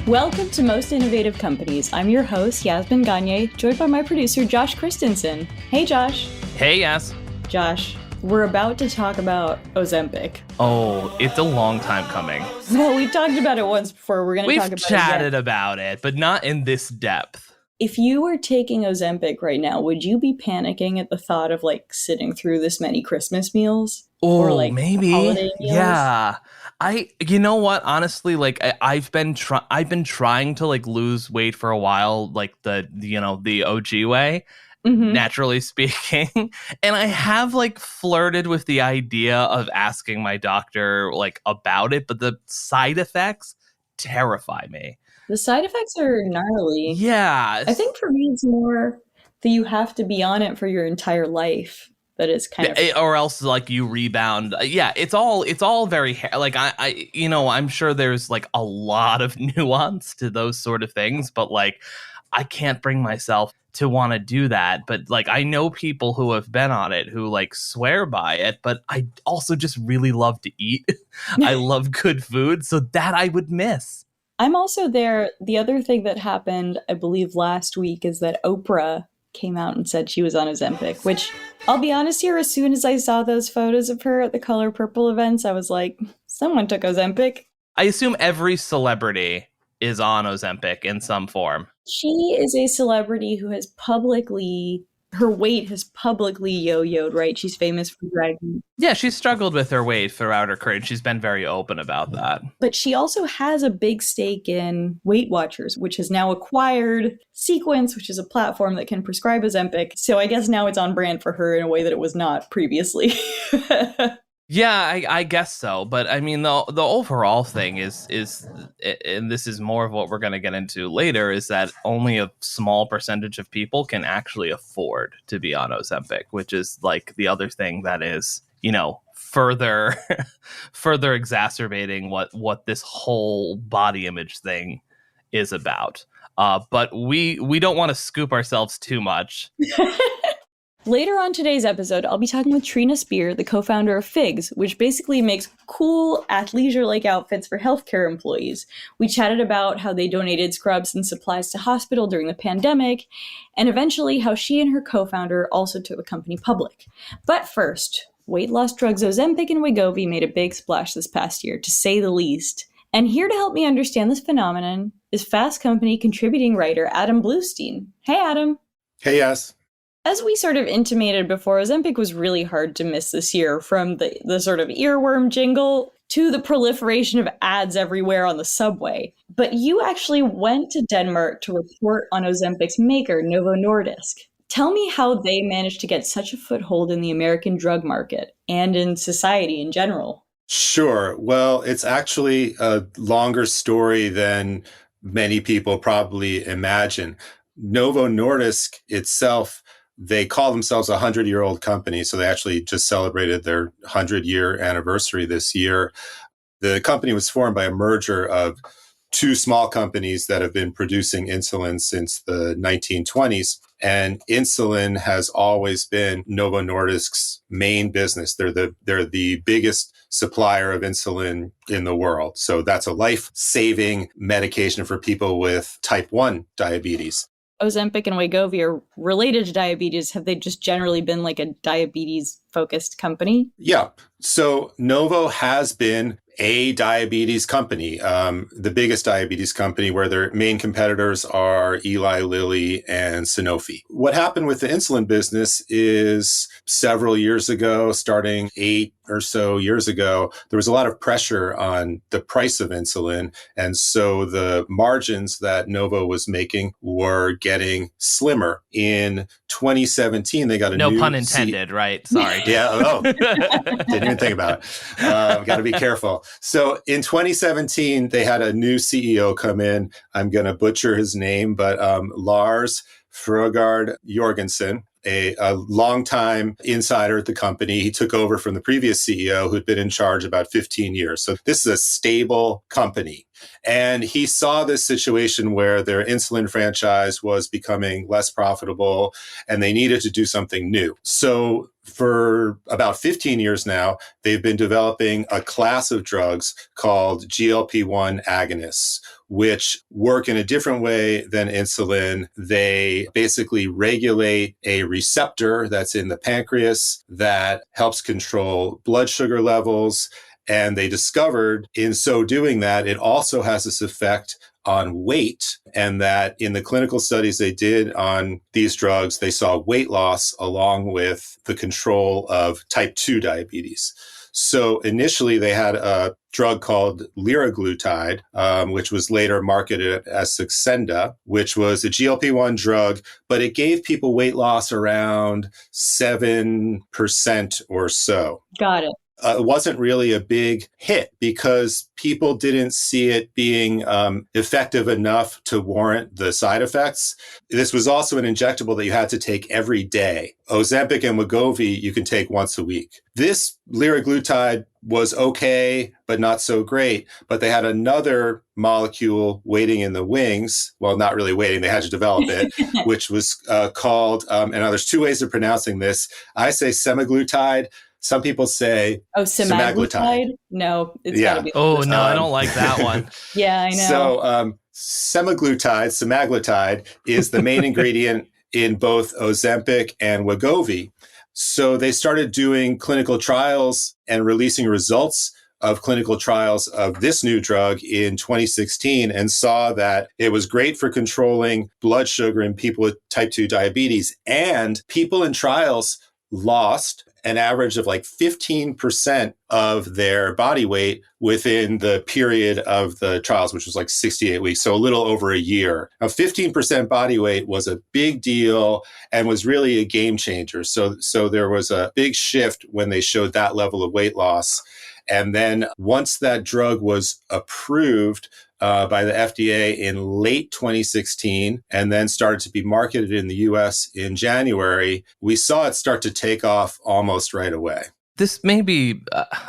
Welcome to Most Innovative Companies. I'm your host, Yasmin Gagne, joined by my producer, Josh Christensen. Hey, Josh. Hey, Yas. Josh, we're about to talk about Ozempic. Oh, it's a long time coming. Well, we talked about it once before. We're going to talk about it We've chatted about it, but not in this depth. If you were taking Ozempic right now, would you be panicking at the thought of sitting through this many Christmas meals? Oh, maybe. Holiday meals? Yeah. You know what? Honestly, I've been trying to lose weight for a while, the OG way, naturally speaking. And I have flirted with the idea of asking my doctor about it, but the side effects terrify me. The side effects are gnarly. Yeah. I think for me, it's more that you have to be on it for your entire life. That is kind of, or else you rebound. Yeah, it's all very I'm sure there's a lot of nuance to those sort of things, but I can't bring myself to want to do that. But I know people who have been on it who swear by it, but I also just really love to eat. I love good food, so that I would miss. I'm also there. The other thing that happened, I believe last week, is that Oprah came out and said she was on Ozempic, which I'll be honest here, as soon as I saw those photos of her at the Color Purple events, I was like, someone took Ozempic. I assume every celebrity is on Ozempic in some form. She is a celebrity who has her weight has publicly yo-yoed, right? She's famous for dragging. Yeah, she's struggled with her weight throughout her career. She's been very open about that. But she also has a big stake in Weight Watchers, which has now acquired Sequence, which is a platform that can prescribe Ozempic. So I guess now it's on brand for her in a way that it was not previously. Yeah, I guess so. But I mean, the overall thing is, and this is more of what we're going to get into later, is that only a small percentage of people can actually afford to be on Ozempic, which is the other thing that is, further exacerbating what this whole body image thing is about. But we don't want to scoop ourselves too much. Later on today's episode, I'll be talking with Trina Spear, the co-founder of Figs, which basically makes cool athleisure-like outfits for healthcare employees. We chatted about how they donated scrubs and supplies to hospital during the pandemic, and eventually how she and her co-founder also took the company public. But first, weight loss drugs Ozempic and Wegovy made a big splash this past year, to say the least. And here to help me understand this phenomenon is Fast Company contributing writer Adam Bluestein. Hey, Adam. Hey, yes. As we sort of intimated before, Ozempic was really hard to miss this year, from the sort of earworm jingle to the proliferation of ads everywhere on the subway. But you actually went to Denmark to report on Ozempic's maker, Novo Nordisk. Tell me how they managed to get such a foothold in the American drug market and in society in general. Sure. Well, it's actually a longer story than many people probably imagine. Novo Nordisk itself, they call themselves a 100-year-old company. So they actually just celebrated their 100-year anniversary this year. The company was formed by a merger of two small companies that have been producing insulin since the 1920s. And insulin has always been Novo Nordisk's main business. They're the biggest supplier of insulin in the world. So that's a life-saving medication for people with type 1 diabetes. Ozempic and Wegovy are related to diabetes. Have they just generally been a diabetes-focused company? Yeah. So Novo has been a diabetes company, the biggest diabetes company, where their main competitors are Eli Lilly and Sanofi. What happened with the insulin business is several years ago, starting 8 or so years ago, there was a lot of pressure on the price of insulin. And so the margins that Novo was making were getting slimmer. In 2017, they got a no new... pun intended, right? Sorry. Yeah. Oh, didn't even think about it. Got to be careful. So in 2017, they had a new CEO come in. I'm going to butcher his name, but Lars Frogard Jorgensen, a longtime insider at the company. He took over from the previous CEO who'd been in charge about 15 years. So this is a stable company. And he saw this situation where their insulin franchise was becoming less profitable and they needed to do something new. So for about 15 years now, they've been developing a class of drugs called GLP-1 agonists, which work in a different way than insulin. They basically regulate a receptor that's in the pancreas that helps control blood sugar levels. And they discovered in so doing that, it also has this effect on weight, and that in the clinical studies they did on these drugs, they saw weight loss along with the control of type 2 diabetes. So initially they had a drug called liraglutide, which was later marketed as Saxenda, which was a GLP-1 drug, but it gave people weight loss around 7% or so. Got it. It wasn't really a big hit because people didn't see it being effective enough to warrant the side effects. This was also an injectable that you had to take every day. Ozempic and Wegovy, you can take once a week. This liraglutide was okay, but not so great. But they had another molecule waiting in the wings. Well, not really waiting. They had to develop it, which was called, and now there's two ways of pronouncing this. I say semaglutide. Some people say semaglutide. No, it's gotta be. Oh no, I don't like that one. Yeah, I know. So semaglutide is the main ingredient in both Ozempic and Wegovy. So they started doing clinical trials and releasing results of clinical trials of this new drug in 2016 and saw that it was great for controlling blood sugar in people with type 2 diabetes. And people in trials lost an average of like 15% of their body weight within the period of the trials, which was like 68 weeks, so a little over a year. Now, 15% body weight was a big deal and was really a game changer. So there was a big shift when they showed that level of weight loss. And then once that drug was approved by the FDA in late 2016 and then started to be marketed in the US in January, we saw it start to take off almost right away. This may be,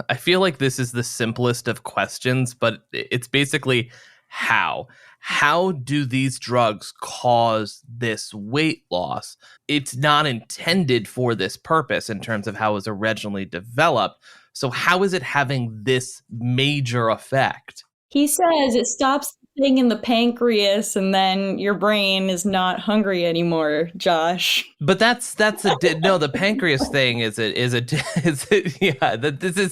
I feel like this is the simplest of questions, but it's basically how. How do these drugs cause this weight loss? It's not intended for this purpose in terms of how it was originally developed. So how is it having this major effect? He says it stops the thing in the pancreas and then your brain is not hungry anymore, Josh. But the pancreas thing this is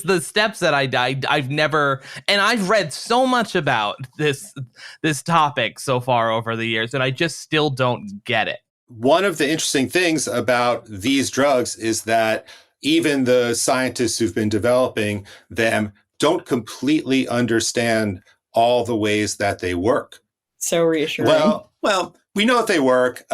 the steps that I've never, and I've read so much about this topic so far over the years, and I just still don't get it. One of the interesting things about these drugs is that even the scientists who've been developing them don't completely understand all the ways that they work. So reassuring. Well, we know that they work.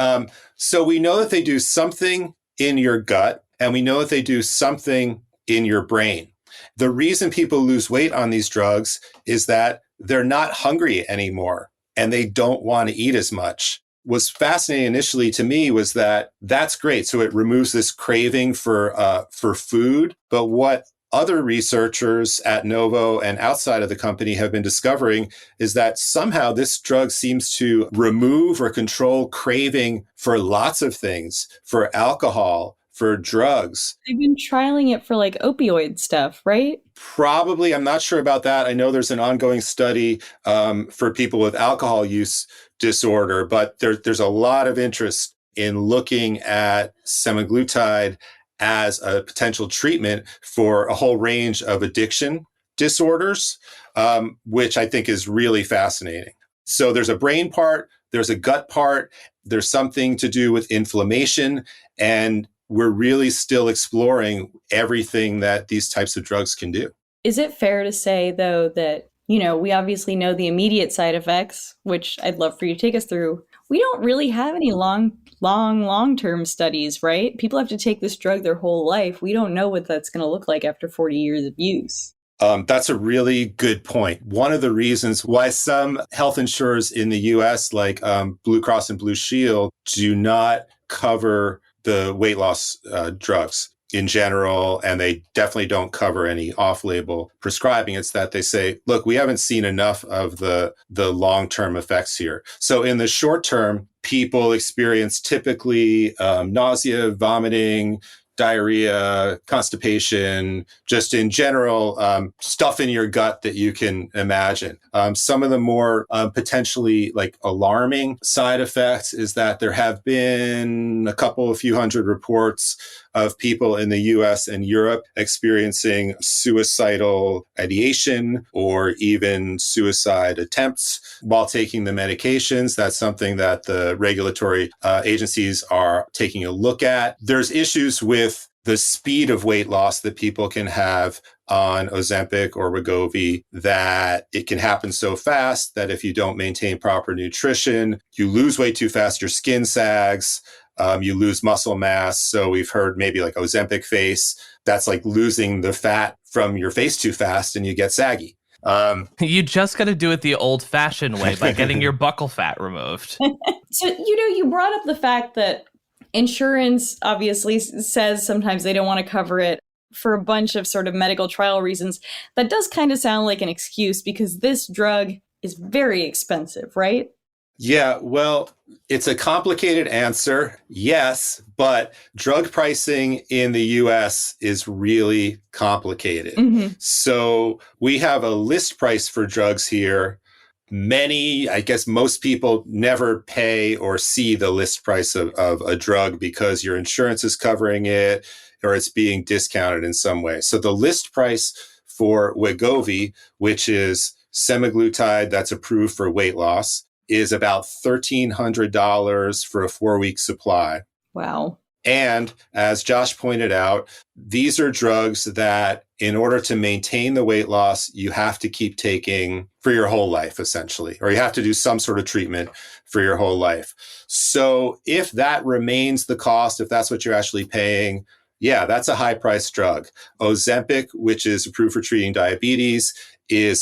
So we know that they do something in your gut, and we know that they do something in your brain. The reason people lose weight on these drugs is that they're not hungry anymore, and they don't want to eat as much. What's fascinating initially to me was that that's great. So it removes this craving for food. But what other researchers at Novo and outside of the company have been discovering is that somehow this drug seems to remove or control craving for lots of things, for alcohol, for drugs. They've been trialing it for like opioid stuff, right? Probably. I'm not sure about that. I know there's an ongoing study for people with alcohol use disorder, but there's a lot of interest in looking at semaglutide as a potential treatment for a whole range of addiction disorders, which I think is really fascinating. So there's a brain part, there's a gut part, there's something to do with inflammation, and we're really still exploring everything that these types of drugs can do. Is it fair to say, though, that, we obviously know the immediate side effects, which I'd love for you to take us through. We don't really have any long-term studies, right? People have to take this drug their whole life. We don't know what that's going to look like after 40 years of use. That's a really good point. One of the reasons why some health insurers in the US, like Blue Cross and Blue Shield, do not cover the weight loss drugs in general, and they definitely don't cover any off-label prescribing. It's that they say, look, we haven't seen enough of the long-term effects here. So in the short term, people experience typically nausea, vomiting, diarrhea, constipation, just in general, stuff in your gut that you can imagine. Some of the more potentially like alarming side effects is that there have been a few hundred reports of people in the US and Europe experiencing suicidal ideation or even suicide attempts while taking the medications. That's something that the regulatory agencies are taking a look at. There's issues with the speed of weight loss that people can have on Ozempic or Wegovy, that it can happen so fast that if you don't maintain proper nutrition, you lose weight too fast, your skin sags, you lose muscle mass. So we've heard maybe like Ozempic face. That's like losing the fat from your face too fast and you get saggy. You just got to do it the old-fashioned way by getting your buccal fat removed. So, you brought up the fact that insurance obviously says sometimes they don't want to cover it for a bunch of sort of medical trial reasons. That does kind of sound like an excuse because this drug is very expensive, right? Yeah, well, it's a complicated answer. Yes, but drug pricing in the US is really complicated. Mm-hmm. So we have a list price for drugs here. I guess most people never pay or see the list price of a drug because your insurance is covering it or it's being discounted in some way. So the list price for Wegovy, which is semaglutide that's approved for weight loss, is about $1,300 for a 4-week supply. Wow. And as Josh pointed out, these are drugs that in order to maintain the weight loss, you have to keep taking for your whole life, essentially, or you have to do some sort of treatment for your whole life. So if that remains the cost, if that's what you're actually paying, yeah, that's a high priced drug. Ozempic, which is approved for treating diabetes,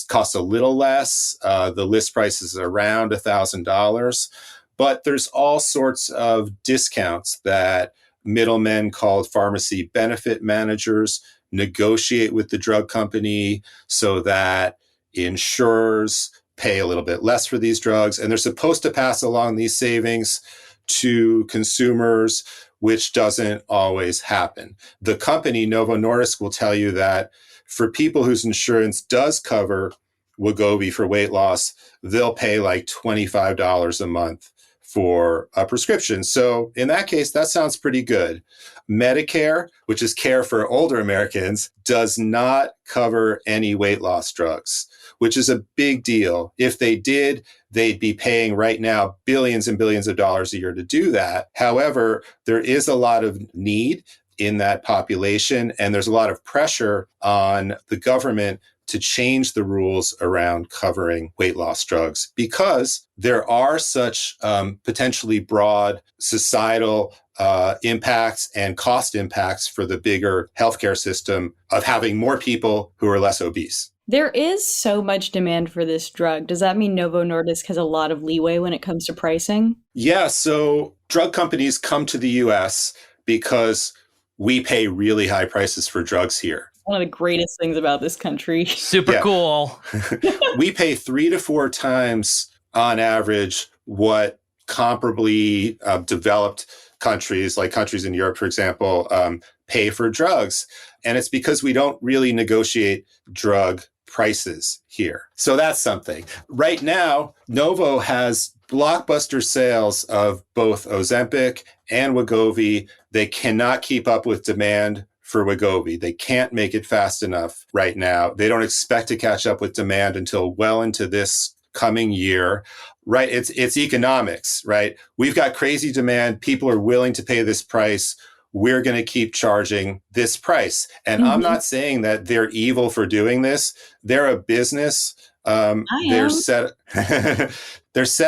costs a little less. The list price is around $1,000, but there's all sorts of discounts that middlemen called pharmacy benefit managers negotiate with the drug company so that insurers pay a little bit less for these drugs. And they're supposed to pass along these savings to consumers, which doesn't always happen. The company, Novo Nordisk, will tell you that for people whose insurance does cover Wegovy for weight loss, they'll pay like $25 a month for a prescription. So in that case, that sounds pretty good. Medicare, which is care for older Americans, does not cover any weight loss drugs, which is a big deal. If they did, they'd be paying right now billions and billions of dollars a year to do that. However, there is a lot of need in that population, and there's a lot of pressure on the government to change the rules around covering weight loss drugs because there are such potentially broad societal impacts and cost impacts for the bigger healthcare system of having more people who are less obese. There is so much demand for this drug. Does that mean Novo Nordisk has a lot of leeway when it comes to pricing? Yeah, so drug companies come to the US because we pay really high prices for drugs here. One of the greatest things about this country. Super cool. We pay 3 to 4 times on average what comparably developed countries, like countries in Europe, for example, pay for drugs. And it's because we don't really negotiate drug prices here. So that's something. Right now, Novo has blockbuster sales of both Ozempic and Wegovy. They cannot keep up with demand for Wegovy. They can't make it fast enough right now. They don't expect to catch up with demand until well into this coming year, right? It's economics, right? We've got crazy demand. People are willing to pay this price. We're going to keep charging this price. And I'm not saying that they're evil for doing this. They're a business. They're set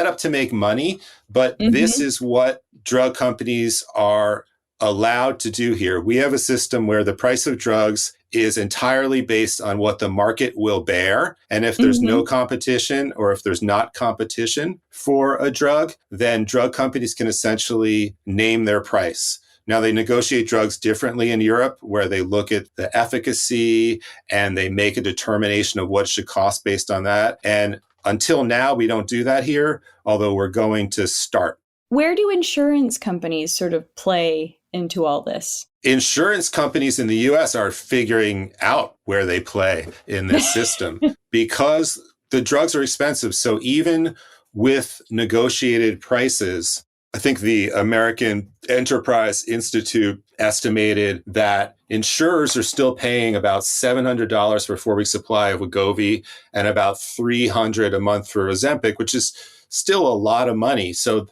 up to make money, but this is what drug companies are allowed to do here. We have a system where the price of drugs is entirely based on what the market will bear. And if there's no competition or if there's not competition for a drug, then drug companies can essentially name their price. Now, they negotiate drugs differently in Europe, where they look at the efficacy and they make a determination of what it should cost based on that. And until now, we don't do that here, although we're going to start. Where do insurance companies sort of play into all this? Insurance companies in the US are figuring out where they play in this system because the drugs are expensive. So even with negotiated prices, I think the American Enterprise Institute estimated that insurers are still paying about $700 for a 4-week supply of Wegovy and about $300 a month for Ozempic, which is still a lot of money. So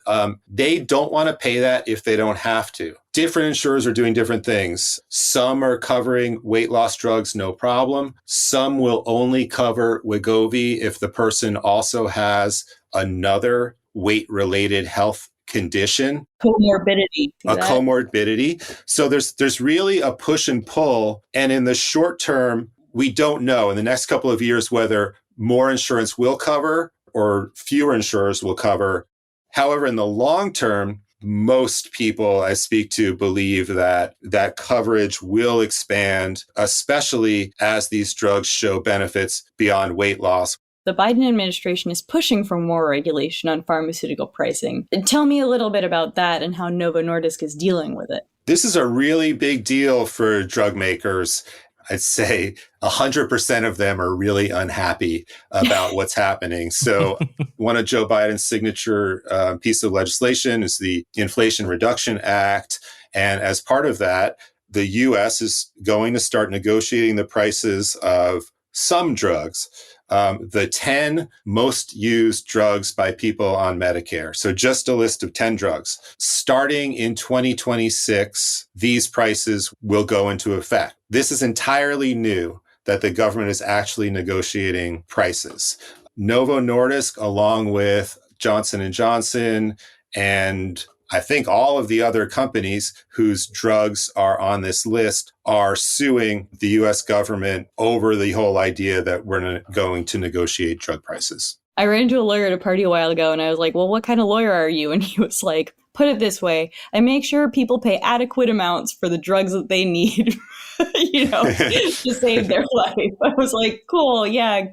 they don't want to pay that if they don't have to. Different insurers are doing different things. Some are covering weight loss drugs, no problem. Some will only cover Wegovy if the person also has another weight-related health condition. Comorbidity. Comorbidity. So there's really a push and pull. And in the short term, we don't know in the next couple of years whether more insurance will cover or fewer insurers will cover. However, in the long term, most people I speak to believe that coverage will expand, especially as these drugs show benefits beyond weight loss. The Biden administration is pushing for more regulation on pharmaceutical pricing. Tell me a little bit about that and how Novo Nordisk is dealing with it. This is a really big deal for drug makers. I'd say 100% of them are really unhappy about what's happening. So one of Joe Biden's signature piece of legislation is the Inflation Reduction Act. And as part of that, the U.S. is going to start negotiating the prices of some drugs, the 10 most used drugs by people on Medicare. So just a list of 10 drugs. Starting in 2026, these prices will go into effect. This is entirely new that the government is actually negotiating prices. Novo Nordisk, along with Johnson & Johnson, and I think all of the other companies whose drugs are on this list are suing the U.S. government over the whole idea that we're going to negotiate drug prices. I ran into a lawyer at a party a while ago and I was like, well, what kind of lawyer are you? And he was like, put it this way, I make sure people pay adequate amounts for the drugs that they need, to save their life. I was like, cool, yeah,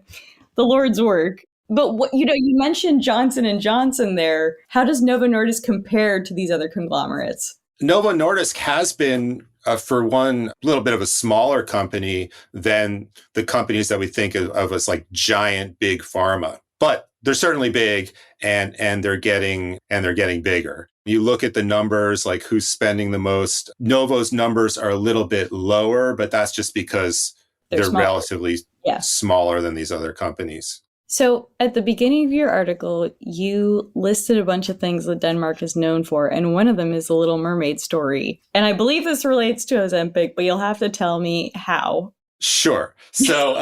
the Lord's work. But you mentioned Johnson & Johnson there. How does Novo Nordisk compare to these other conglomerates? Novo Nordisk has been, for one, a little bit of a smaller company than the companies that we think of as like giant, big pharma. But they're certainly big, and they're getting bigger. You look at the numbers, like who's spending the most. Novo's numbers are a little bit lower, but that's just because they're relatively smaller than these other companies. So at the beginning of your article, you listed a bunch of things that Denmark is known for, and one of them is the Little Mermaid story. And I believe this relates to Ozempic, but you'll have to tell me how. Sure. So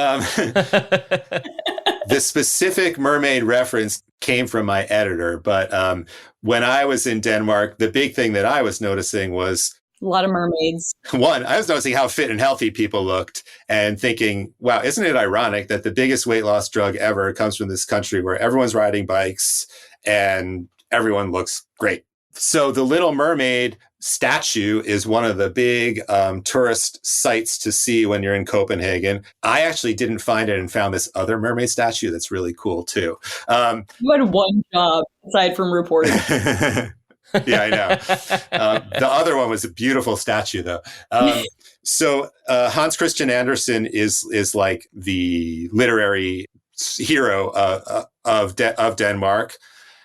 the specific mermaid reference came from my editor, but when I was in Denmark, the big thing that I was noticing was a lot of mermaids. One, I was noticing how fit and healthy people looked and thinking, wow, isn't it ironic that the biggest weight loss drug ever comes from this country where everyone's riding bikes and everyone looks great. So the Little Mermaid statue is one of the big tourist sites to see when you're in Copenhagen. I actually didn't find it and found this other mermaid statue that's really cool too. You had one job aside from reporting. Yeah, I know. The other one was a beautiful statue, though. So Hans Christian Andersen is like the literary hero of Denmark.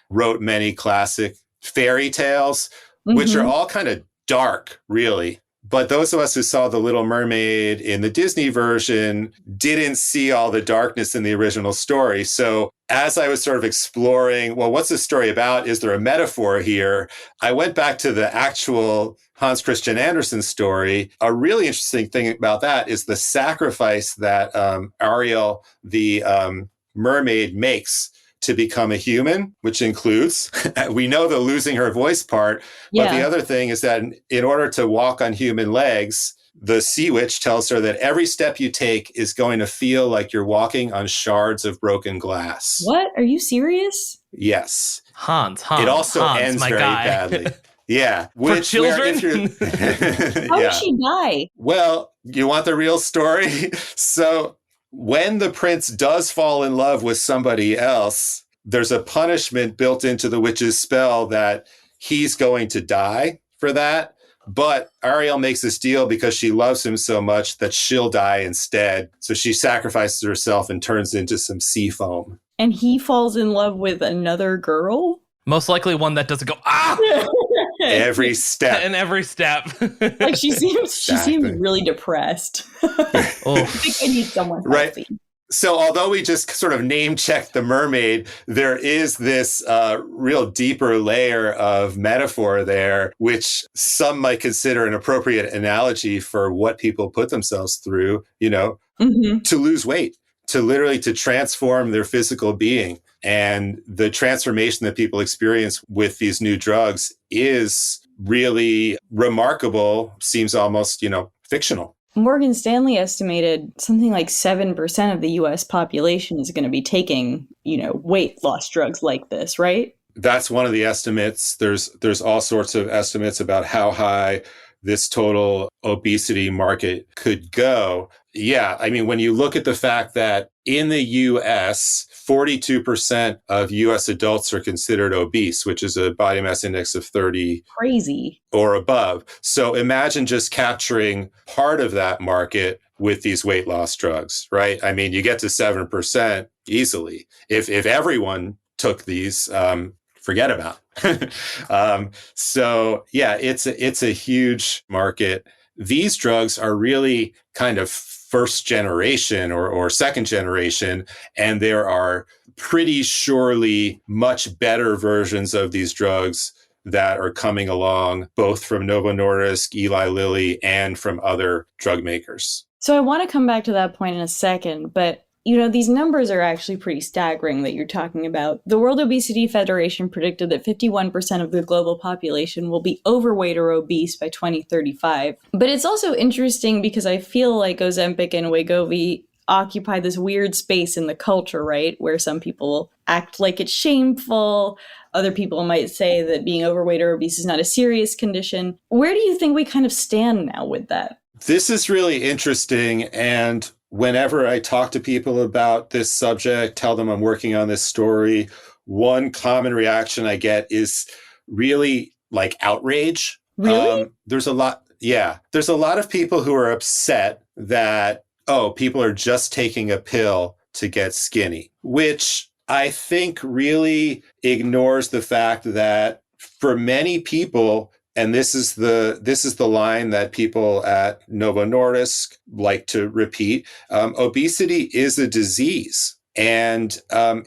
Wrote many classic fairy tales, which are all kind of dark, really. But those of us who saw The Little Mermaid in the Disney version didn't see all the darkness in the original story. So as I was sort of exploring, well, what's this story about? Is there a metaphor here? I went back to the actual Hans Christian Andersen story. A really interesting thing about that is the sacrifice that Ariel, the mermaid, makes to become a human, which includes, we know the losing her voice part, but the other thing is that in order to walk on human legs, the sea witch tells her that every step you take is going to feel like you're walking on shards of broken glass. What? Are you serious? Yes. Hans. It also Hans, ends very badly. Yeah. For children? How did she die? Well, you want the real story? So when the prince does fall in love with somebody else, there's a punishment built into the witch's spell that he's going to die for that. But Ariel makes this deal because she loves him so much that she'll die instead. So she sacrifices herself and turns into some sea foam. And he falls in love with another girl? Most likely one that doesn't go, ah! Every step. In every step. Like she seems really depressed. Oh. I think I need someone healthy. Right. So although we just sort of name checked the mermaid, there is this real deeper layer of metaphor there, which some might consider an appropriate analogy for what people put themselves through, to lose weight, to transform their physical being. And the transformation that people experience with these new drugs is really remarkable, seems almost, fictional. Morgan Stanley estimated something like 7% of the US population is going to be taking, weight loss drugs like this, right? That's one of the estimates. There's all sorts of estimates about how high this total obesity market could go. Yeah, I mean, when you look at the fact that in the US, 42% of US adults are considered obese, which is a body mass index of 30. Crazy. Or above. So imagine just capturing part of that market with these weight loss drugs, right? I mean, you get to 7% easily. If everyone took these, forget about it. So yeah, it's a huge market. These drugs are really kind of first generation or second generation, and there are pretty surely much better versions of these drugs that are coming along, both from Novo Nordisk, Eli Lilly, and from other drug makers. So I want to come back to that point in a second, but these numbers are actually pretty staggering that you're talking about. The World Obesity Federation predicted that 51% of the global population will be overweight or obese by 2035. But it's also interesting because I feel like Ozempic and Wegovy occupy this weird space in the culture, right? Where some people act like it's shameful. Other people might say that being overweight or obese is not a serious condition. Where do you think we kind of stand now with that? This is really interesting. And whenever I talk to people about this subject, tell them I'm working on this story, one common reaction I get is really like outrage. Really? There's a lot of people who are upset that, people are just taking a pill to get skinny, which I think really ignores the fact that for many people, and this is the line that people at Novo Nordisk like to repeat, obesity is a disease. And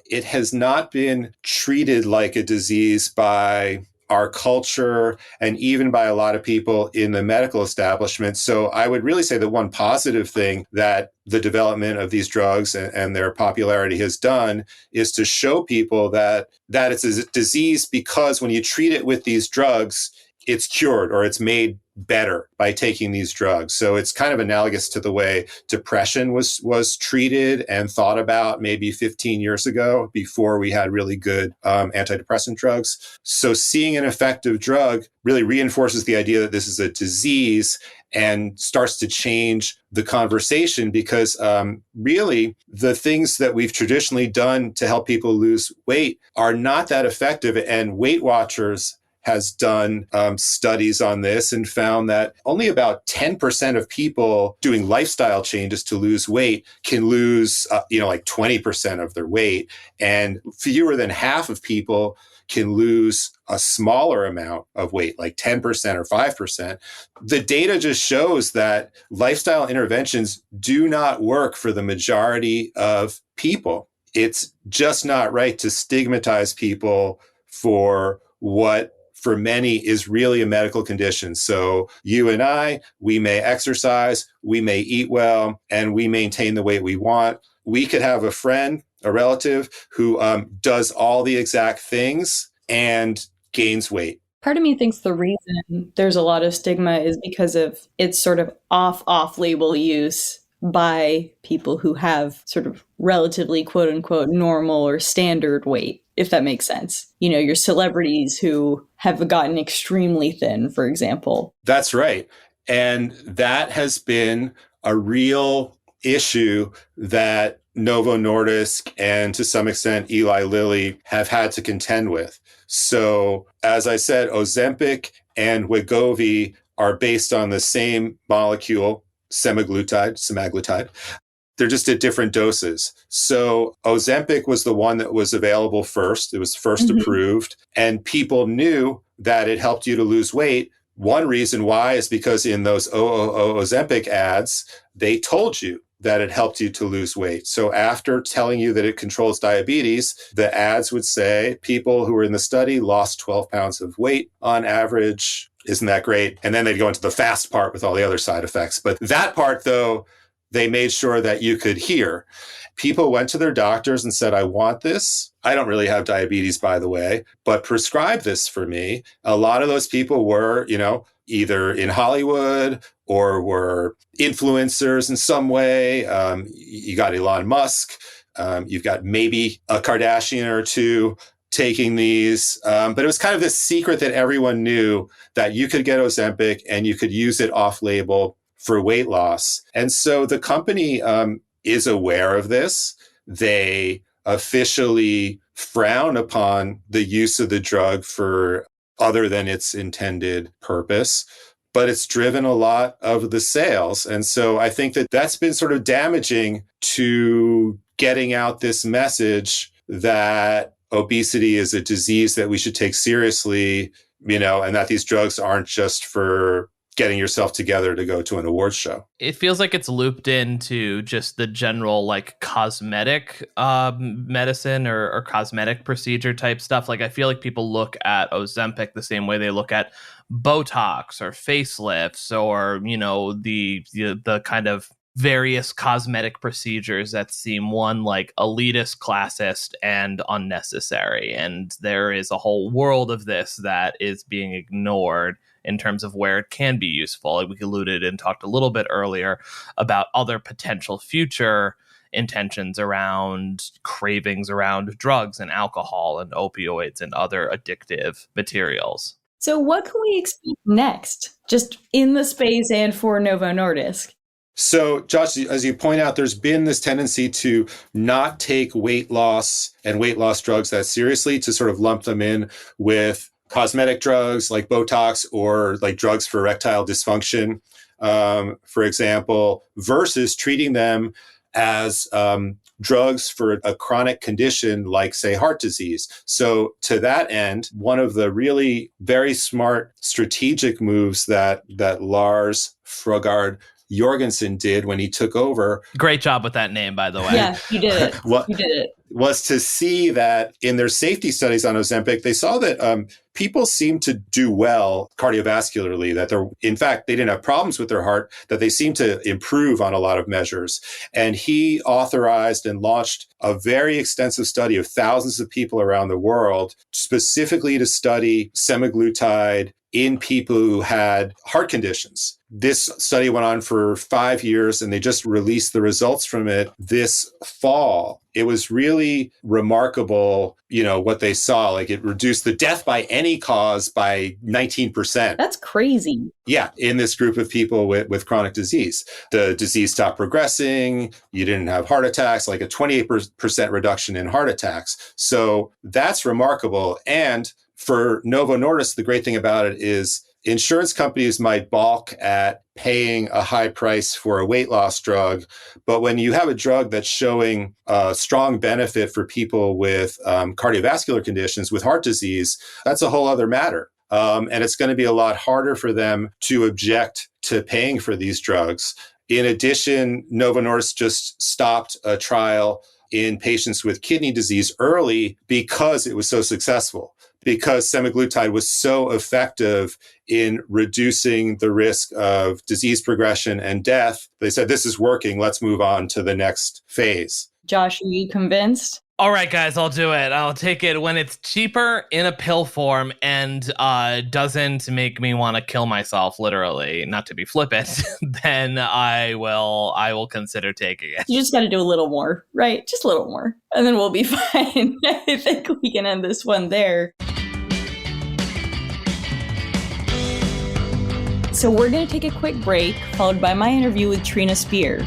it has not been treated like a disease by our culture and even by a lot of people in the medical establishment. So I would really say that one positive thing that the development of these drugs and their popularity has done is to show people that it's a disease because when you treat it with these drugs, it's cured or it's made better by taking these drugs. So it's kind of analogous to the way depression was treated and thought about maybe 15 years ago before we had really good antidepressant drugs. So seeing an effective drug really reinforces the idea that this is a disease and starts to change the conversation because really the things that we've traditionally done to help people lose weight are not that effective. And Weight Watchers has done studies on this and found that only about 10% of people doing lifestyle changes to lose weight can lose, like 20% of their weight. And fewer than half of people can lose a smaller amount of weight, like 10% or 5%. The data just shows that lifestyle interventions do not work for the majority of people. It's just not right to stigmatize people for what for many is really a medical condition. So you and I, we may exercise, we may eat well, and we maintain the weight we want. We could have a friend, a relative who does all the exact things and gains weight. Part of me thinks the reason there's a lot of stigma is because of its sort of off-label use by people who have sort of relatively quote unquote normal or standard weight, if that makes sense. You know, your celebrities who have gotten extremely thin, for example. That's right. And that has been a real issue that Novo Nordisk and to some extent Eli Lilly have had to contend with. So, as I said, Ozempic and Wegovy are based on the same molecule, semaglutide. They're just at different doses. So Ozempic was the one that was available first. It was first approved, and people knew that it helped you to lose weight. One reason why is because in those Ozempic ads, they told you that it helped you to lose weight. So after telling you that it controls diabetes, the ads would say people who were in the study lost 12 pounds of weight on average. Isn't that great? And then they'd go into the fast part with all the other side effects. But that part, though, they made sure that you could hear. People went to their doctors and said, I want this. I don't really have diabetes, by the way, but prescribe this for me. A lot of those people were, either in Hollywood or were influencers in some way. You got Elon Musk. You've got maybe a Kardashian or two taking these. But it was kind of this secret that everyone knew that you could get Ozempic and you could use it off-label for weight loss. And so the company is aware of this. They officially frown upon the use of the drug for other than its intended purpose, but it's driven a lot of the sales. And so I think that that's been sort of damaging to getting out this message that obesity is a disease that we should take seriously, and that these drugs aren't just for getting yourself together to go to an awards show. It feels like it's looped into just the general cosmetic medicine or cosmetic procedure type stuff. I feel like people look at Ozempic the same way they look at Botox or facelifts or, the kind of various cosmetic procedures that seem elitist, classist, and unnecessary. And there is a whole world of this that is being ignored in terms of where it can be useful. We alluded and talked a little bit earlier about other potential future intentions around cravings around drugs and alcohol and opioids and other addictive materials. So what can we expect next, just in the space and for Novo Nordisk? So, Josh, as you point out, there's been this tendency to not take weight loss and weight loss drugs that seriously, to sort of lump them in with cosmetic drugs like Botox or like drugs for erectile dysfunction, for example, versus treating them as drugs for a chronic condition like, say, heart disease. So to that end, one of the really very smart strategic moves that Lars Froggaard Jorgensen did when he took over. Great job with that name, by the way. Yeah, you did it. You did it. Was to see that in their safety studies on Ozempic, they saw that people seemed to do well cardiovascularly, that in fact, they didn't have problems with their heart, that they seemed to improve on a lot of measures. And he authorized and launched a very extensive study of thousands of people around the world, specifically to study semaglutide in people who had heart conditions. This study went on for 5 years, and they just released the results from it this fall. It was really remarkable, what they saw. It reduced the death by any cause by 19%. That's crazy. Yeah, in this group of people with chronic disease. The disease stopped progressing. You didn't have heart attacks, like a 28% reduction in heart attacks. So that's remarkable. And for Novo Nordisk, the great thing about it is insurance companies might balk at paying a high price for a weight loss drug, but when you have a drug that's showing a strong benefit for people with cardiovascular conditions, with heart disease, that's a whole other matter. And it's going to be a lot harder for them to object to paying for these drugs. In addition, Novo Nordisk just stopped a trial in patients with kidney disease early because it was so successful, because semaglutide was so effective in reducing the risk of disease progression and death. They said, this is working. Let's move on to the next phase. Josh, are you convinced? All right, guys, I'll do it. I'll take it when it's cheaper in a pill form and doesn't make me want to kill myself, literally, not to be flippant, then I will consider taking it. You just got to do a little more, right? Just a little more. And then we'll be fine. I think we can end this one there. So we're going to take a quick break, followed by my interview with Trina Spear.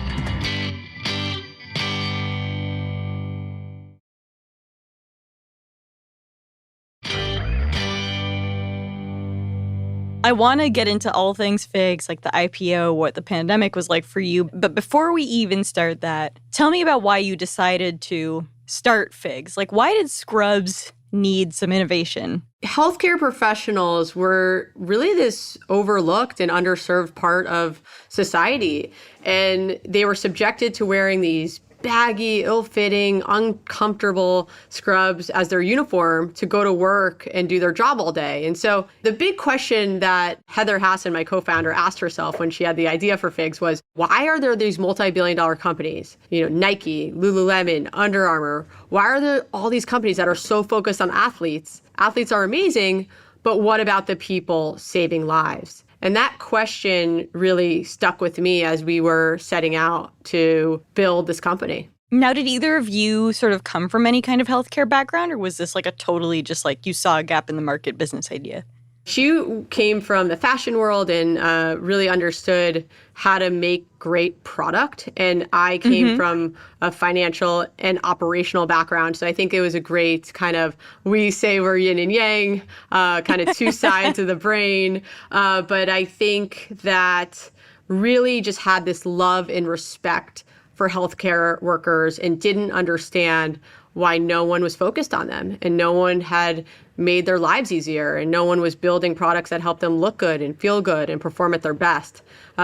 I want to get into all things figs, like the IPO, what the pandemic was like for you. But before we even start that, tell me about why you decided to start figs. Like, why did scrubs need some innovation? Healthcare professionals were really this overlooked and underserved part of society. And they were subjected to wearing these baggy, ill-fitting, uncomfortable scrubs as their uniform to go to work and do their job all day. And so the big question that Heather Hasson, my co-founder, asked herself when she had the idea for Figs was, why are there these multi-billion-dollar companies, Nike, Lululemon, Under Armour? Why are there all these companies that are so focused on athletes? Athletes are amazing, but what about the people saving lives? And that question really stuck with me as we were setting out to build this company. Now, did either of you sort of come from any kind of healthcare background, or was this like a totally just like you saw a gap in the market business idea? She came from the fashion world and really understood how to make great product. And I came from a financial and operational background. So I think it was a great kind of, we say we're yin and yang, kind of two sides of the brain. But I think that really just had this love and respect for healthcare workers and didn't understand why no one was focused on them and no one had made their lives easier and no one was building products that help them look good and feel good and perform at their best.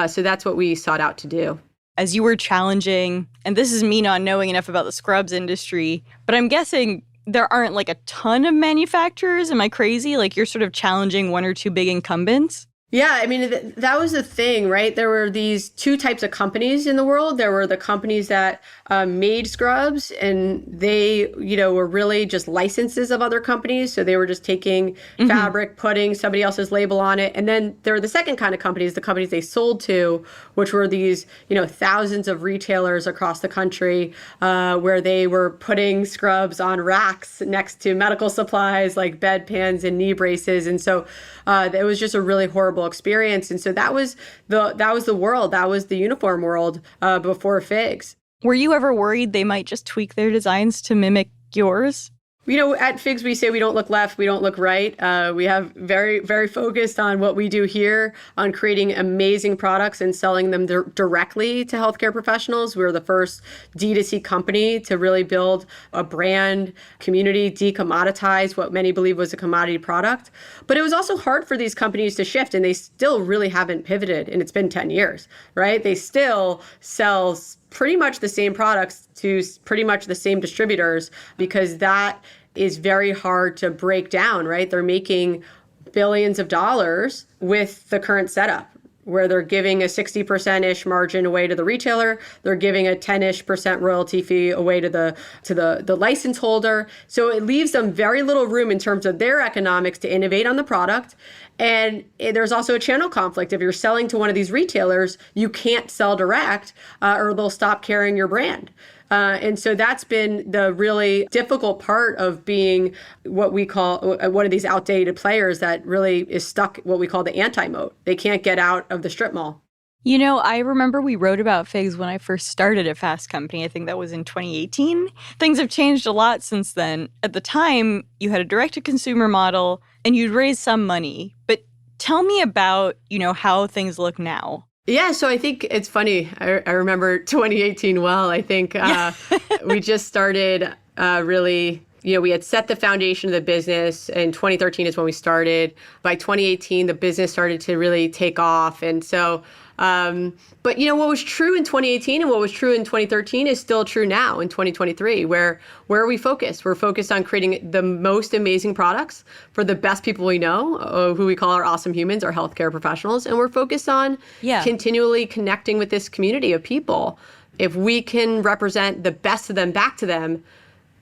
So that's what we sought out to do. As you were challenging, and this is me not knowing enough about the scrubs industry, but I'm guessing there aren't like a ton of manufacturers. Am I crazy? Like you're sort of challenging one or two big incumbents? Yeah, I mean, that was the thing, right? There were these two types of companies in the world. There were the companies that made scrubs, and they, were really just licenses of other companies. So they were just taking fabric, putting somebody else's label on it. And then there were the second kind of companies, the companies they sold to, which were these, thousands of retailers across the country where they were putting scrubs on racks next to medical supplies like bedpans and knee braces. And so it was just a really horrible experience. And so that was the world. That was the uniform world before Figs. Were you ever worried they might just tweak their designs to mimic yours? At Figs, we say we don't look left, we don't look right. We have very, very focused on what we do here, on creating amazing products and selling them directly to healthcare professionals. We're the first D2C company to really build a brand community, decommoditize what many believe was a commodity product. But it was also hard for these companies to shift, and they still really haven't pivoted, and it's been 10 years, right? They still sell pretty much the same products to pretty much the same distributors because that is very hard to break down, right? They're making billions of dollars with the current setup where they're giving a 60%-ish margin away to the retailer. They're giving a 10-ish% royalty fee away to the license holder. So it leaves them very little room in terms of their economics to innovate on the product. And there's also a channel conflict. If you're selling to one of these retailers, you can't sell direct or they'll stop carrying your brand. And so that's been the really difficult part of being what we call one of these outdated players that really is stuck what we call the anti-moat. They can't get out of the strip mall. I remember we wrote about Figs when I first started at Fast Company. I think that was in 2018. Things have changed a lot since then. At the time, you had a direct-to-consumer model and you'd raised some money. But tell me about, how things look now. Yeah, so I think it's funny. I remember 2018 well. I think we just started really, we had set the foundation of the business. In 2013 is when we started. By 2018, the business started to really take off. And so, but what was true in 2018 and what was true in 2013 is still true now in 2023. Where are we focused? We're focused on creating the most amazing products for the best people we know, who we call our awesome humans, our healthcare professionals. And we're focused on continually connecting with this community of people. If we can represent the best of them back to them,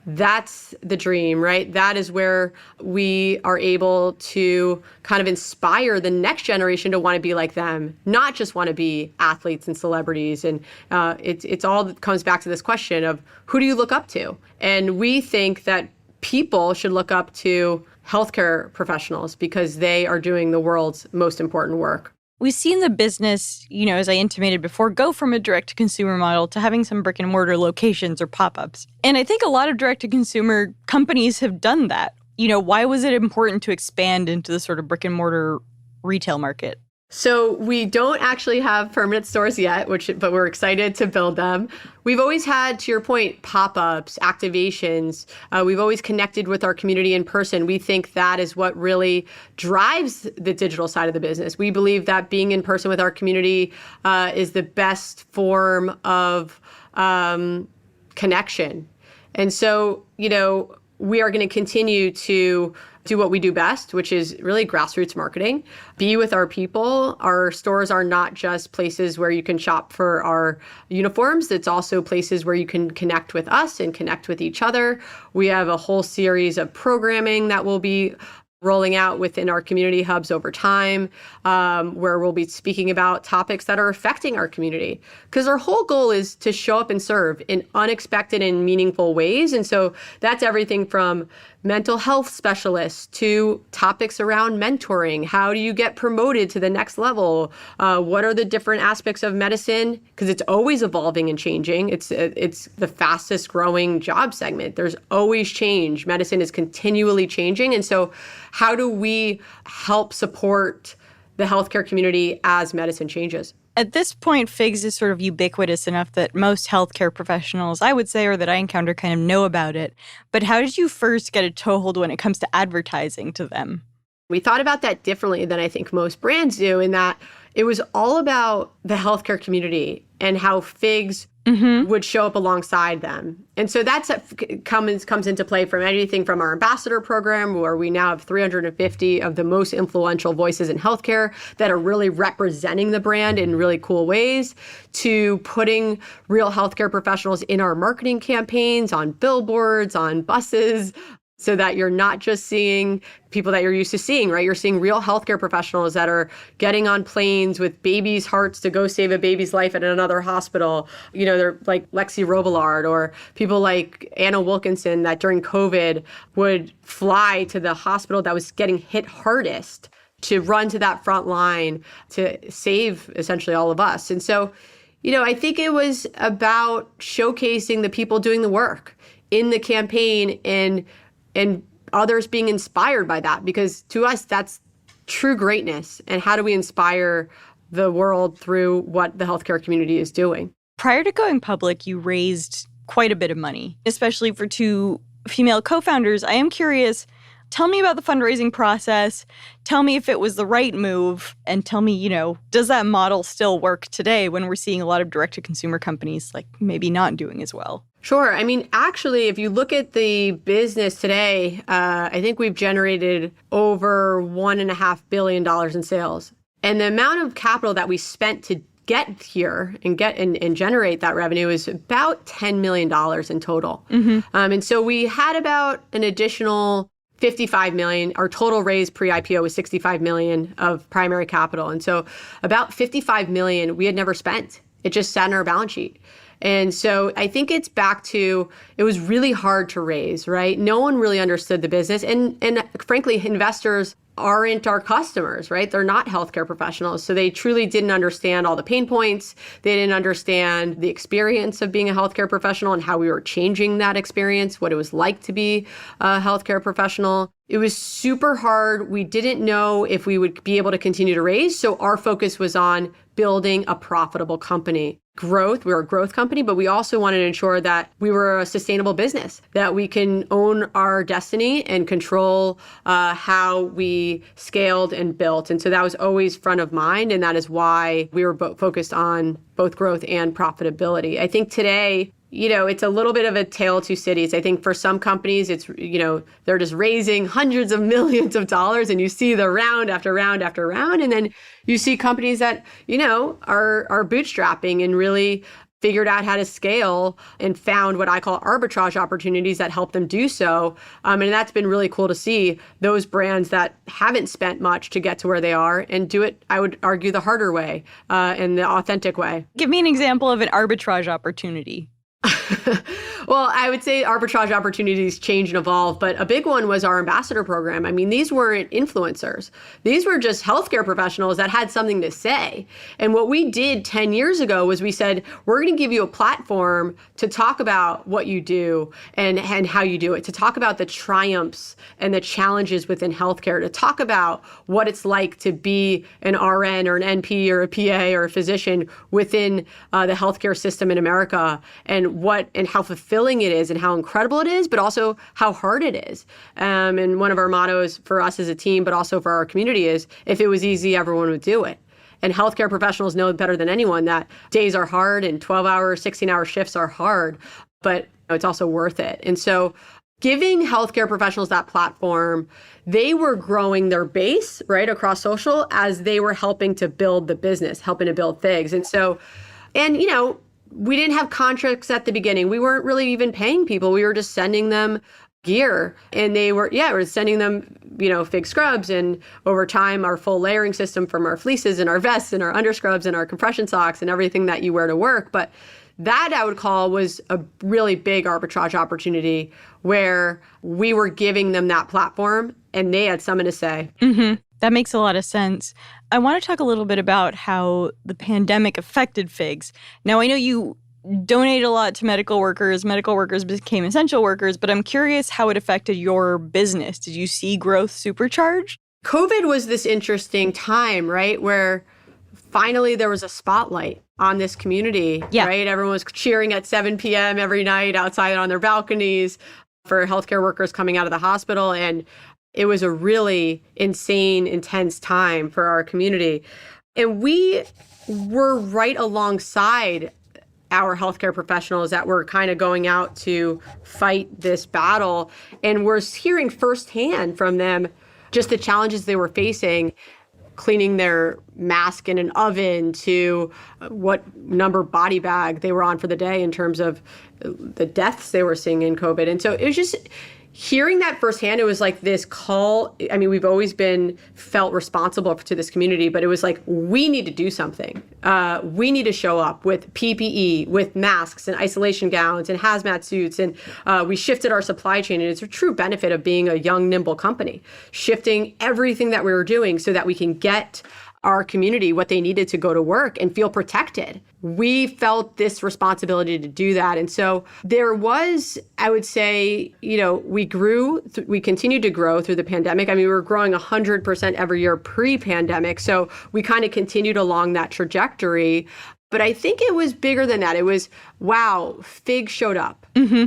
That's the dream, right? That is where we are able to kind of inspire the next generation to want to be like them, not just want to be athletes and celebrities. And it's all that comes back to this question of who do you look up to? And we think that people should look up to healthcare professionals because they are doing the world's most important work. We've seen the business, as I intimated before, go from a direct-to-consumer model to having some brick-and-mortar locations or pop-ups. And I think a lot of direct-to-consumer companies have done that. Why was it important to expand into the sort of brick-and-mortar retail market? So we don't actually have permanent stores yet, but we're excited to build them. We've always had, to your point, pop-ups, activations. We've always connected with our community in person. We think that is what really drives the digital side of the business. We believe that being in person with our community is the best form of connection. And so, we are going to continue to do what we do best, which is really grassroots marketing, be with our people. Our stores are not just places where you can shop for our uniforms. It's also places where you can connect with us and connect with each other. We have a whole series of programming that will be rolling out within our community hubs over time, where we'll be speaking about topics that are affecting our community. Because our whole goal is to show up and serve in unexpected and meaningful ways. And so that's everything from mental health specialists to topics around mentoring. How do you get promoted to the next level? What are the different aspects of medicine? Because it's always evolving and changing. It's the fastest growing job segment. There's always change. Medicine is continually changing. And so how do we help support the healthcare community as medicine changes? At this point, FIGS is sort of ubiquitous enough that most healthcare professionals, I would say, or that I encounter, kind of know about it. But how did you first get a toehold when it comes to advertising to them? We thought about that differently than I think most brands do, in that it was all about the healthcare community and how FIGS would show up alongside them. And so that's comes into play from anything from our ambassador program, where we now have 350 of the most influential voices in healthcare that are really representing the brand in really cool ways, to putting real healthcare professionals in our marketing campaigns, on billboards, on buses, so that you're not just seeing people that you're used to seeing, right? You're seeing real healthcare professionals that are getting on planes with babies' hearts to go save a baby's life at another hospital. They're like Lexi Robillard, or people like Anna Wilkinson that during COVID would fly to the hospital that was getting hit hardest to run to that front line to save essentially all of us. And so, I think it was about showcasing the people doing the work in the campaign and others being inspired by that, because to us, that's true greatness. And how do we inspire the world through what the healthcare community is doing? Prior to going public, you raised quite a bit of money, especially for two female co-founders. I am curious, tell me about the fundraising process. Tell me if it was the right move. And tell me, does that model still work today when we're seeing a lot of direct-to-consumer companies like maybe not doing as well? Sure. I mean, actually, if you look at the business today, I think we've generated over $1.5 billion in sales. And the amount of capital that we spent to get here and generate that revenue is about $10 million in total. And so we had about an additional $55 million. Our total raise pre-IPO was $65 million of primary capital. And so about $55 million we had never spent. It just sat on our balance sheet. And so I think it's back to, it was really hard to raise, right? No one really understood the business. And frankly, investors aren't our customers, right? They're not healthcare professionals. So they truly didn't understand all the pain points. They didn't understand the experience of being a healthcare professional and how we were changing that experience, what it was like to be a healthcare professional. It was super hard. We didn't know if we would be able to continue to raise. So our focus was on building a profitable company. Growth, we're a growth company, but we also wanted to ensure that we were a sustainable business, that we can own our destiny and control how we scaled and built. And so that was always front of mind. And that is why we were focused on both growth and profitability. I think today, it's a little bit of a tale of two cities. I think for some companies, it's, they're just raising hundreds of millions of dollars and you see the round after round after round. And then you see companies that, are bootstrapping and really figured out how to scale and found what I call arbitrage opportunities that help them do so. And that's been really cool to see those brands that haven't spent much to get to where they are and do it, I would argue, the harder way and the authentic way. Give me an example of an arbitrage opportunity. Well, I would say arbitrage opportunities change and evolve, but a big one was our ambassador program. I mean, these weren't influencers. These were just healthcare professionals that had something to say. And what we did 10 years ago was we said, we're going to give you a platform to talk about what you do and how you do it, to talk about the triumphs and the challenges within healthcare, to talk about what it's like to be an RN or an NP or a PA or a physician within the healthcare system in America, and how fulfilling it is and how incredible it is, but also how hard it is. And one of our mottos for us as a team, but also for our community, is if it was easy, everyone would do it. And healthcare professionals know better than anyone that days are hard and 12-hour, 16-hour shifts are hard, but it's also worth it. And so giving healthcare professionals that platform, they were growing their base, right, across social as they were helping to build the business, helping to build FIGS. And we didn't have contracts at the beginning. We weren't really even paying people. We were just sending them gear, and we're sending them, FIG scrubs, and over time, our full layering system from our fleeces and our vests and our underscrubs and our compression socks and everything that you wear to work. But that I would call was a really big arbitrage opportunity where we were giving them that platform and they had something to say. Mm-hmm. That makes a lot of sense. I want to talk a little bit about how the pandemic affected FIGS. Now, I know you donated a lot to medical workers. Medical workers became essential workers, but I'm curious how it affected your business. Did you see growth supercharged? COVID was this interesting time, right, where finally there was a spotlight on this community, right? Everyone was cheering at 7 p.m. every night outside on their balconies for healthcare workers coming out of the hospital. And it was a really insane, intense time for our community. And we were right alongside our healthcare professionals that were kind of going out to fight this battle. And we're hearing firsthand from them just the challenges they were facing, cleaning their mask in an oven, to what number body bag they were on for the day in terms of the deaths they were seeing in COVID. And so it was just hearing that firsthand. It was like this call. I mean, we've always felt responsible to this community, but it was like, we need to do something. We need to show up with PPE, with masks and isolation gowns and hazmat suits. And we shifted our supply chain. And it's a true benefit of being a young, nimble company, shifting everything that we were doing so that we can get our community what they needed to go to work and feel protected. We felt this responsibility to do that. And so there was, I would say, we grew, we continued to grow through the pandemic. I mean, we were growing 100% every year pre-pandemic. So we kind of continued along that trajectory. But I think it was bigger than that. It was, wow, FIG showed up. Mm-hmm.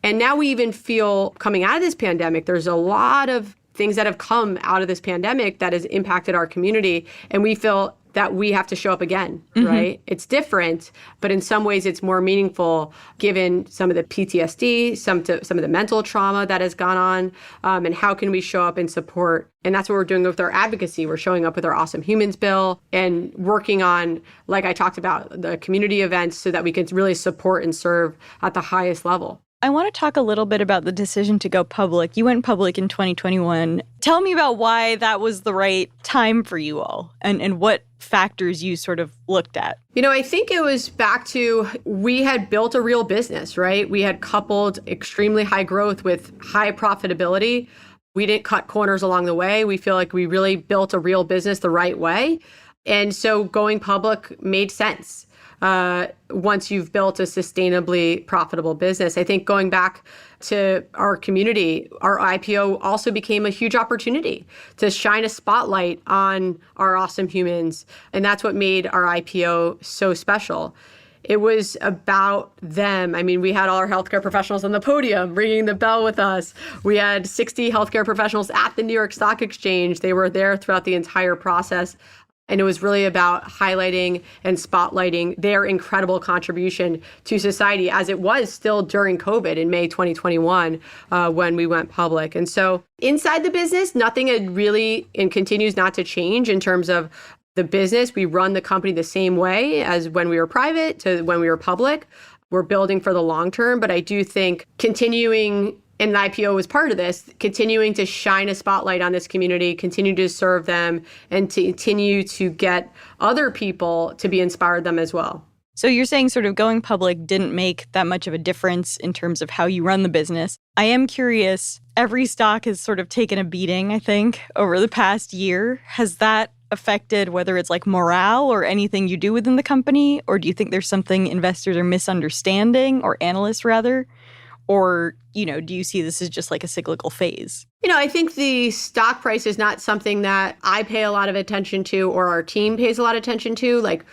And now we even feel, coming out of this pandemic, there's a lot of things that have come out of this pandemic that has impacted our community. And we feel that we have to show up again, right? It's different, but in some ways it's more meaningful given some of the PTSD, some of the mental trauma that has gone on, and how can we show up and support? And that's what we're doing with our advocacy. We're showing up with our Awesome Humans bill and working on, like I talked about, the community events so that we can really support and serve at the highest level. I want to talk a little bit about the decision to go public. You went public in 2021. Tell me about why that was the right time for you all and what factors you sort of looked at. I think it was back to, we had built a real business, right? We had coupled extremely high growth with high profitability. We didn't cut corners along the way. We feel like we really built a real business the right way. And so going public made sense. Once you've built a sustainably profitable business. I think going back to our community, our IPO also became a huge opportunity to shine a spotlight on our awesome humans. And that's what made our IPO so special. It was about them. I mean, we had all our healthcare professionals on the podium ringing the bell with us. We had 60 healthcare professionals at the New York Stock Exchange. They were there throughout the entire process. And it was really about highlighting and spotlighting their incredible contribution to society, as it was still during COVID in May 2021 when we went public. And so inside the business, nothing had really and continues not to change in terms of the business. We run the company the same way as when we were private to when we were public. We're building for the long term, but I do think continuing, and the IPO was part of this, continuing to shine a spotlight on this community, continue to serve them, and to continue to get other people to be inspired them as well. So you're saying sort of going public didn't make that much of a difference in terms of how you run the business. I am curious, every stock has sort of taken a beating, I think, over the past year. Has that affected whether it's like morale or anything you do within the company? Or do you think there's something investors are misunderstanding, or analysts rather? Or, do you see this as just like a cyclical phase? I think the stock price is not something that I pay a lot of attention to or our team pays a lot of attention to. Like,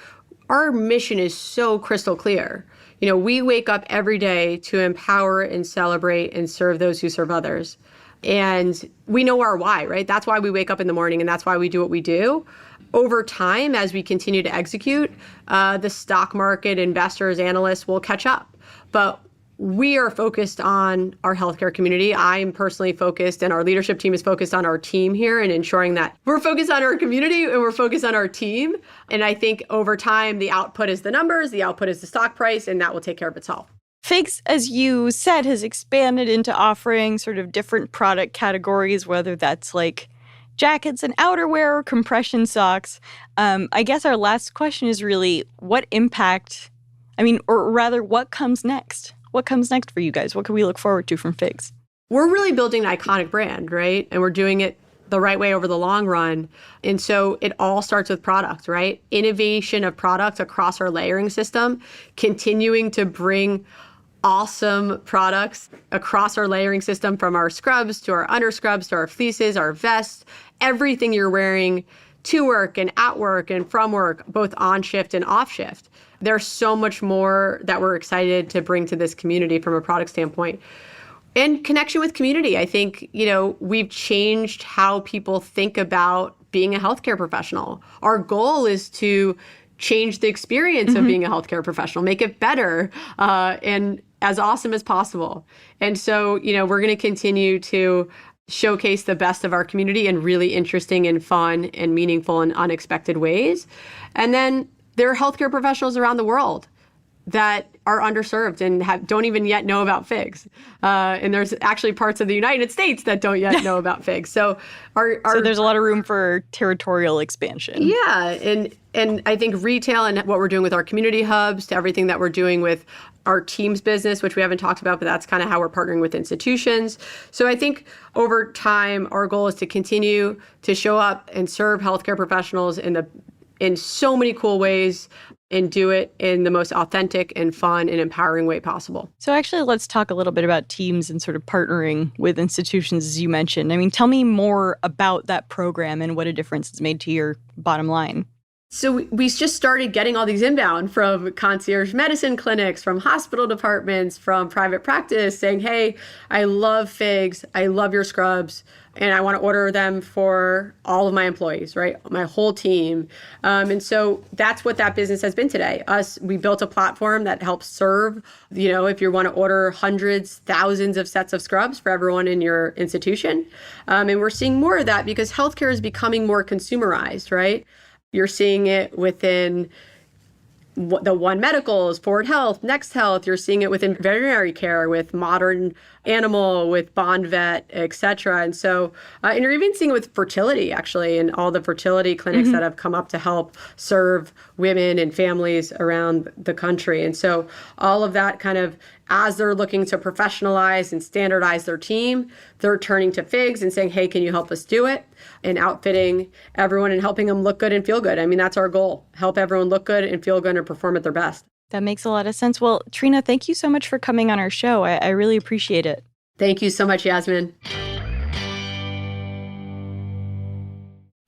our mission is so crystal clear. We wake up every day to empower and celebrate and serve those who serve others. And we know our why, right? That's why we wake up in the morning, and that's why we do what we do. Over time, as we continue to execute, the stock market, investors, analysts will catch up. But we are focused on our healthcare community. I'm personally focused, and our leadership team is focused on our team here and ensuring that we're focused on our community and we're focused on our team. And I think over time, the output is the numbers, the output is the stock price, and that will take care of itself. Figs, as you said, has expanded into offering sort of different product categories, whether that's like jackets and outerwear or compression socks. I guess our last question is really what impact, or rather what comes next? What comes next for you guys? What can we look forward to from Figs? We're really building an iconic brand, right? And we're doing it the right way over the long run. And so it all starts with product, right? Innovation of product across our layering system, continuing to bring awesome products across our layering system, from our scrubs to our underscrubs to our fleeces, our vests, everything you're wearing to work and at work and from work, both on shift and off shift. There's so much more that we're excited to bring to this community from a product standpoint. And connection with community. I think, we've changed how people think about being a healthcare professional. Our goal is to change the experience of being a healthcare professional, make it better and as awesome as possible. And so, we're going to continue to showcase the best of our community in really interesting and fun and meaningful and unexpected ways. And then there are healthcare professionals around the world that are underserved and don't even yet know about Figs. And there's actually parts of the United States that don't yet know about Figs. So so there's a lot of room for territorial expansion. Yeah. And I think retail and what we're doing with our community hubs to everything that we're doing with our team's business, which we haven't talked about, but that's kind of how we're partnering with institutions. So I think over time, our goal is to continue to show up and serve healthcare professionals in so many cool ways and do it in the most authentic and fun and empowering way possible. So actually, let's talk a little bit about teams and sort of partnering with institutions, as you mentioned. Tell me more about that program and what a difference it's made to your bottom line. So we just started getting all these inbound from concierge medicine clinics, from hospital departments, from private practice saying, hey, I love Figs, I love your scrubs, and I want to order them for all of my employees, right? My whole team. And so that's what that business has been today. We built a platform that helps serve, if you want to order hundreds, thousands of sets of scrubs for everyone in your institution. And we're seeing more of that because healthcare is becoming more consumerized, right? You're seeing it within the One Medicals, Forward Health, Next Health. You're seeing it within veterinary care with Modern Animal, with Bond Vet, et cetera. And so, and you're even seeing it with fertility, actually, and all the fertility clinics that have come up to help serve women and families around the country. And so all of that kind of, as they're looking to professionalize and standardize their team, they're turning to Figs and saying, hey, can you help us do it? And outfitting everyone and helping them look good and feel good. That's our goal. Help everyone look good and feel good and perform at their best. That makes a lot of sense. Well, Trina, thank you so much for coming on our show. I really appreciate it. Thank you so much, Yasmin.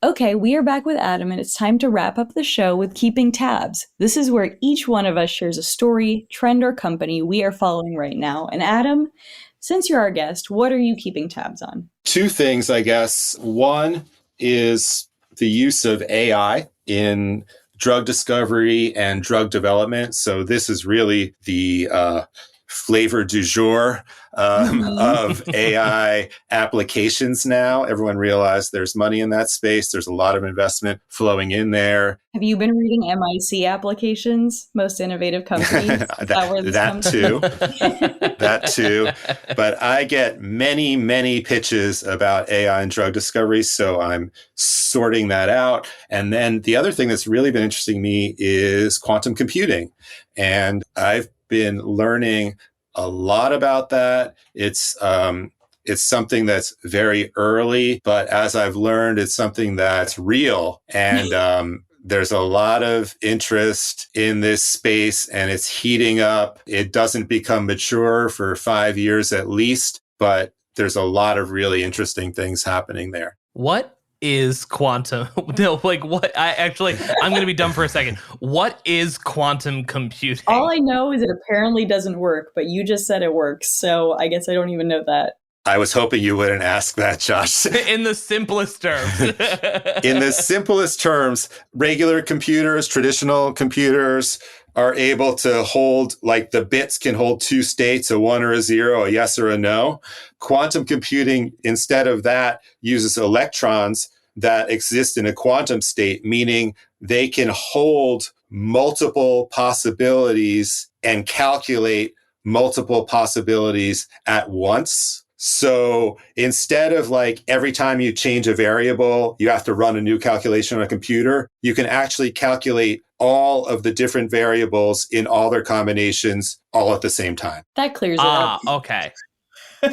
Okay, we are back with Adam, and it's time to wrap up the show with Keeping Tabs. This is where each one of us shares a story, trend, or company we are following right now. And Adam, since you're our guest, what are you keeping tabs on? Two things, I guess. One is the use of AI in drug discovery and drug development. So this is really the flavor du jour of AI applications now. Everyone realized there's money in that space. There's a lot of investment flowing in there. Have you been reading MIC applications, most innovative companies? That too. That too. But I get many, many pitches about AI and drug discovery, so I'm sorting that out. And then the other thing that's really been interesting me is quantum computing. And I've been learning a lot about that. It's something that's very early, but as I've learned, it's something that's real. And there's a lot of interest in this space and it's heating up. It doesn't become mature for 5 years at least, but there's a lot of really interesting things happening there. What is quantum? No, like what? I'm going to be dumb for a second. What is quantum computing? All I know is it apparently doesn't work, but you just said it works. So I guess I don't even know that. I was hoping you wouldn't ask that, Josh. In the simplest terms. In the simplest terms, regular computers, traditional computers are able to hold, like the bits can hold two states, a 1 or a 0, a yes or a no. Quantum computing, instead of that, uses electrons that exist in a quantum state, meaning they can hold multiple possibilities and calculate multiple possibilities at once. So instead of like every time you change a variable, you have to run a new calculation on a computer, you can actually calculate all of the different variables in all their combinations all at the same time. That clears it up. Okay.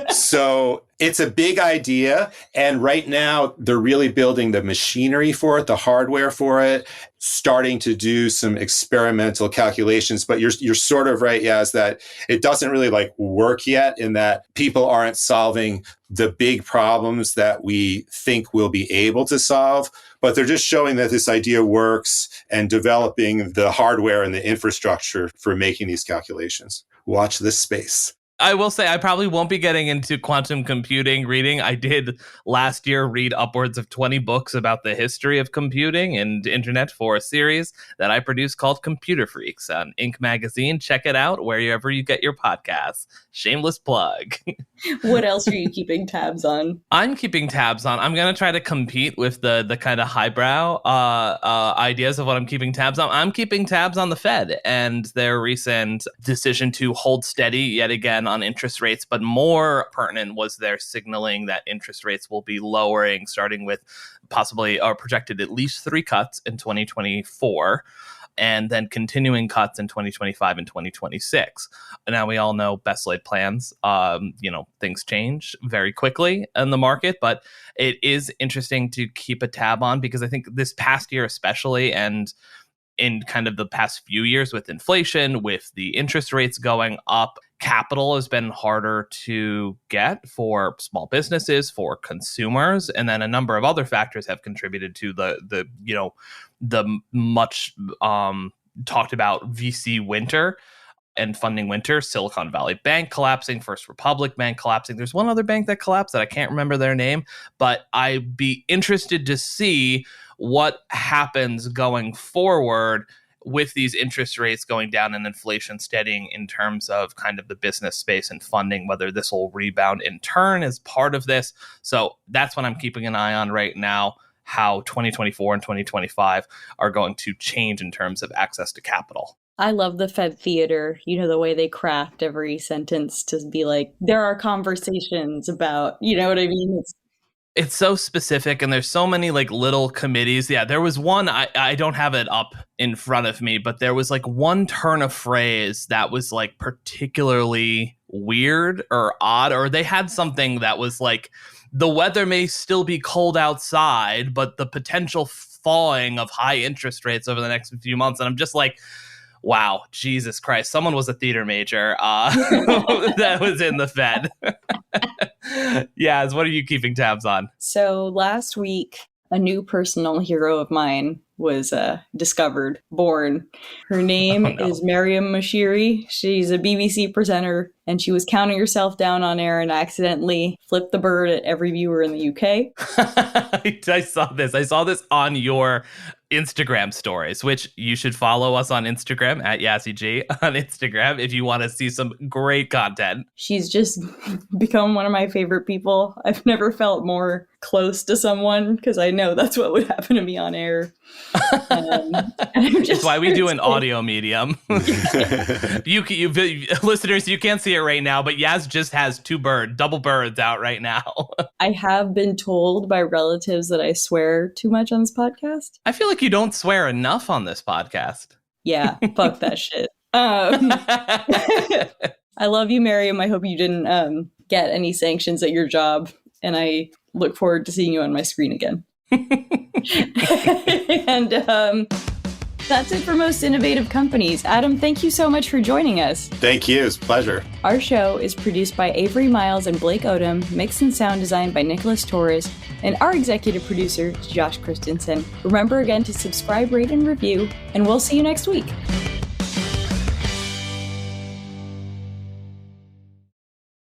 So it's a big idea. And right now they're really building the machinery for it, the hardware for it, starting to do some experimental calculations. But you're sort of right, Yaz, that it doesn't really like work yet in that people aren't solving the big problems that we think we'll be able to solve. But they're just showing that this idea works and developing the hardware and the infrastructure for making these calculations. Watch this space. I will say I probably won't be getting into quantum computing reading. I did last year read upwards of 20 books about the history of computing and internet for a series that I produced called Computer Freaks on Inc. magazine. Check it out wherever you get your podcasts. Shameless plug. What else are you keeping tabs on? I'm keeping tabs on. I'm going to try to compete with the kind of highbrow ideas of what I'm keeping tabs on. I'm keeping tabs on the Fed and their recent decision to hold steady yet again on interest rates, but more pertinent was their signaling that interest rates will be lowering, starting with possibly or projected at least 3 cuts in 2024. And then continuing cuts in 2025 and 2026. And now we all know best laid plans. Things change very quickly in the market, but it is interesting to keep a tab on because I think this past year especially, and in kind of the past few years with inflation, with the interest rates going up, capital has been harder to get for small businesses, for consumers, and then a number of other factors have contributed to the much talked about VC winter and funding winter. Silicon Valley Bank collapsing, First Republic Bank collapsing. There's one other bank that collapsed that I can't remember their name, but I'd be interested to see what happens going forward with these interest rates going down and inflation steadying in terms of kind of the business space and funding, whether this will rebound in turn as part of this. So that's what I'm keeping an eye on right now, how 2024 and 2025 are going to change in terms of access to capital. I love the Fed theater, the way they craft every sentence to be like, there are conversations about, you know what I mean? It's so specific and there's so many like little committees. Yeah, there was one, I don't have it up in front of me, but there was like one turn of phrase that was like particularly weird or odd, or they had something that was like, the weather may still be cold outside, but the potential falling of high interest rates over the next few months. And I'm just like, wow, Jesus Christ, someone was a theater major that was in the Fed. Yaz, what are you keeping tabs on? So last week, a new personal hero of mine was discovered, born. Her name is Mariam Mashiri. She's a BBC presenter, and she was counting herself down on air and accidentally flipped the bird at every viewer in the UK. I saw this. I saw this on your Instagram stories, which you should follow us on Instagram at YassiG on Instagram if you want to see some great content. She's just become one of my favorite people. I've never felt more close to someone because I know that's what would happen to me on air. It's why we do an audio medium. you listeners, you can't see it right now, but Yaz just has double birds out right now. I have been told by relatives that I swear too much on this podcast. I feel like you don't swear enough on this podcast. Yeah, fuck that shit. I love you, Miriam. I hope you didn't get any sanctions at your job, and I look forward to seeing you on my screen again. And that's it for Most Innovative Companies. Adam, thank you so much for joining us. Thank you. It's a pleasure. Our show is produced by Avery Miles and Blake Odom, mixed and sound designed by Nicholas Torres, and our executive producer is Josh Christensen. Remember again to subscribe, rate, and review, and we'll see you next week.